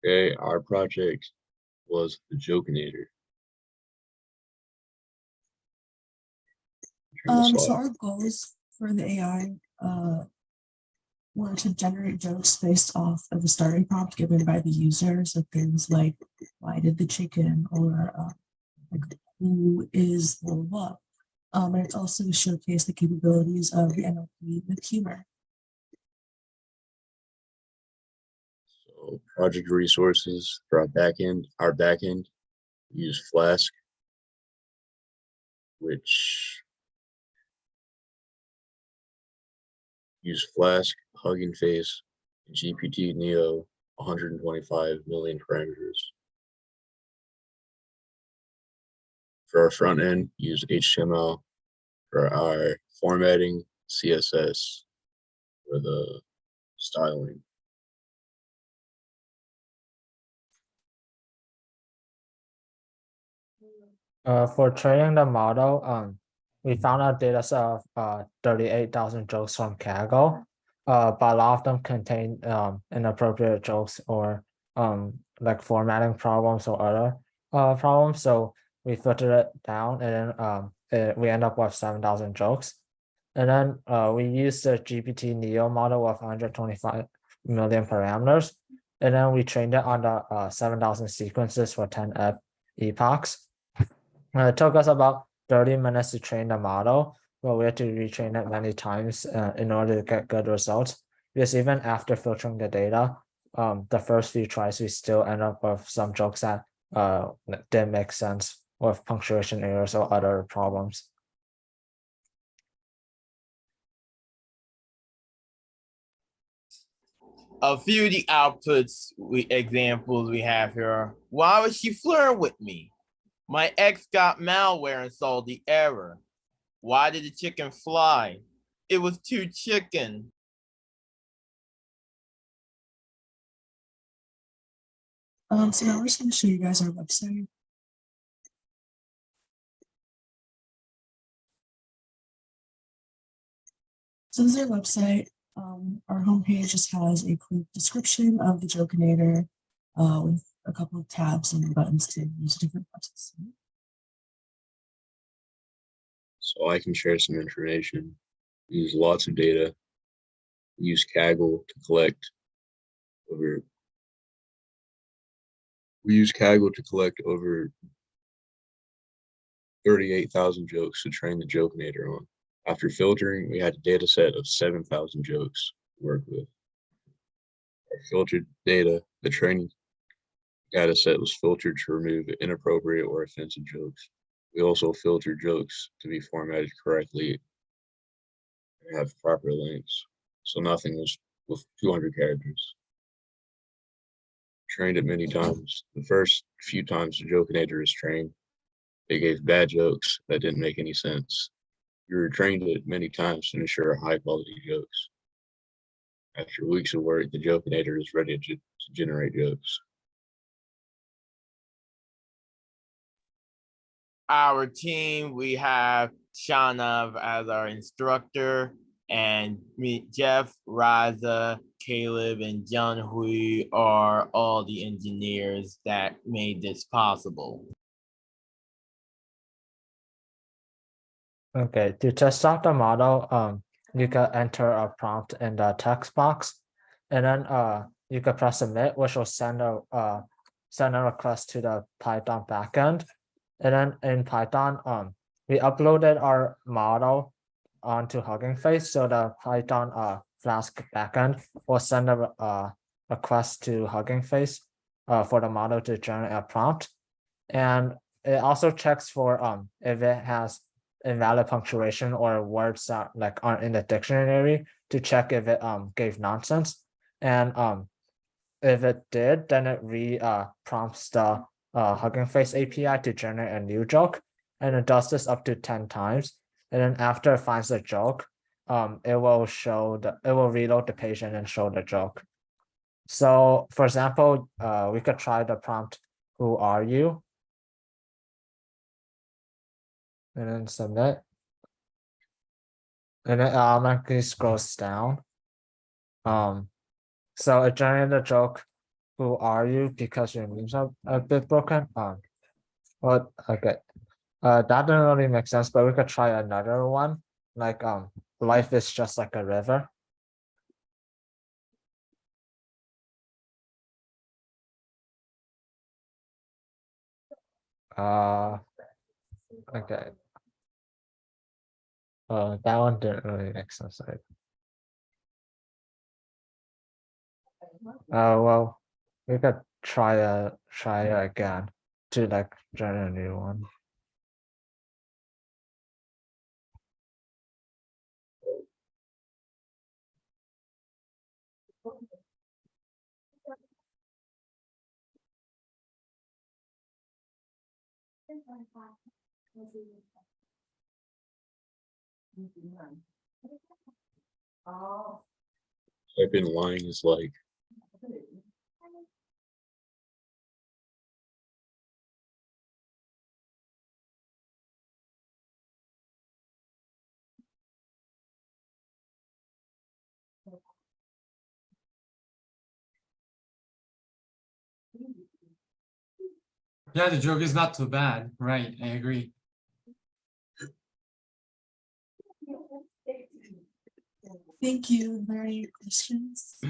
Okay, our project was the Jokinator. So our goals for the AI were to generate jokes based off of the starting prompt given by the user. So things like, why did the chicken, or like, who is blah, blah, blah. And it's also to showcase the capabilities of the NLP with humor. So project resources for our backend use Flask, Hugging Face, and GPT Neo 125 million parameters. For our front end, use HTML. For our formatting, CSS for the styling. For training the model, we found a data set of 38,000 jokes from Kaggle, but a lot of them contain inappropriate jokes or like formatting problems or other problems. So we filtered it down, and then we end up with 7,000 jokes. And then we used the GPT Neo model of 125 million parameters, and then we trained it on the 7,000 sequences for 10 epochs. It took us about 30 minutes to train the model, but we had to retrain it many times in order to get good results. Because even after filtering the data, the first few tries, we still end up with some jokes that didn't make sense, with punctuation errors or other problems. A few of the examples we have here. Why would she flirt with me? My ex got malware and saw the error. Why did the chicken fly? It was too chicken. So now we're just going to show you guys our website. So this is our website. Our homepage just has a quick description of the Jokinator with a couple of tabs and buttons to use different parts. So I can share some information. We use lots of data. We use Kaggle to collect over 38,000 jokes to train the Jokinator on. After filtering, we had a data set of 7,000 jokes to work with. Our filtered data, the training data set was filtered to remove inappropriate or offensive jokes. We also filtered jokes to be formatted correctly and have proper lengths. So nothing was with 200 characters. Trained it many times. The first few times the Jokinator is trained, they gave bad jokes that didn't make any sense. We retrained it many times to ensure high quality jokes. After weeks of work, the Jokinator is ready to generate jokes. Our team, we have Shanav as our instructor, and Jeff, Raissa, Caleb, and JunHui are all the engineers that made this possible. Okay, to test out the model, you can enter a prompt in the text box, and then you can press submit, which will send a request to the Python backend. And then in Python, we uploaded our model onto Hugging Face, so the Python Flask backend will send a request to Hugging Face for the model to generate a prompt, and it also checks for if it has invalid punctuation or words that like aren't in the dictionary, to check if it gave nonsense. And if it did, then it prompts the Hugging Face API to generate a new joke, and it does this up to 10 times. And then after it finds the joke, it will reload the page and then show the joke. So for example, we could try the prompt, "Who are you?" and then submit. And it automatically scrolls down. So it generated a joke. Who are you? Because your memes are a bit broken. What? Okay. That didn't really make sense, but we could try another one. Like life is just like a river. Okay. That one didn't really make sense. Well, we could try again to like generate a new one. Type in lying is like. Yeah, the joke is not too bad. Right, I agree. Thank you. Are there any questions?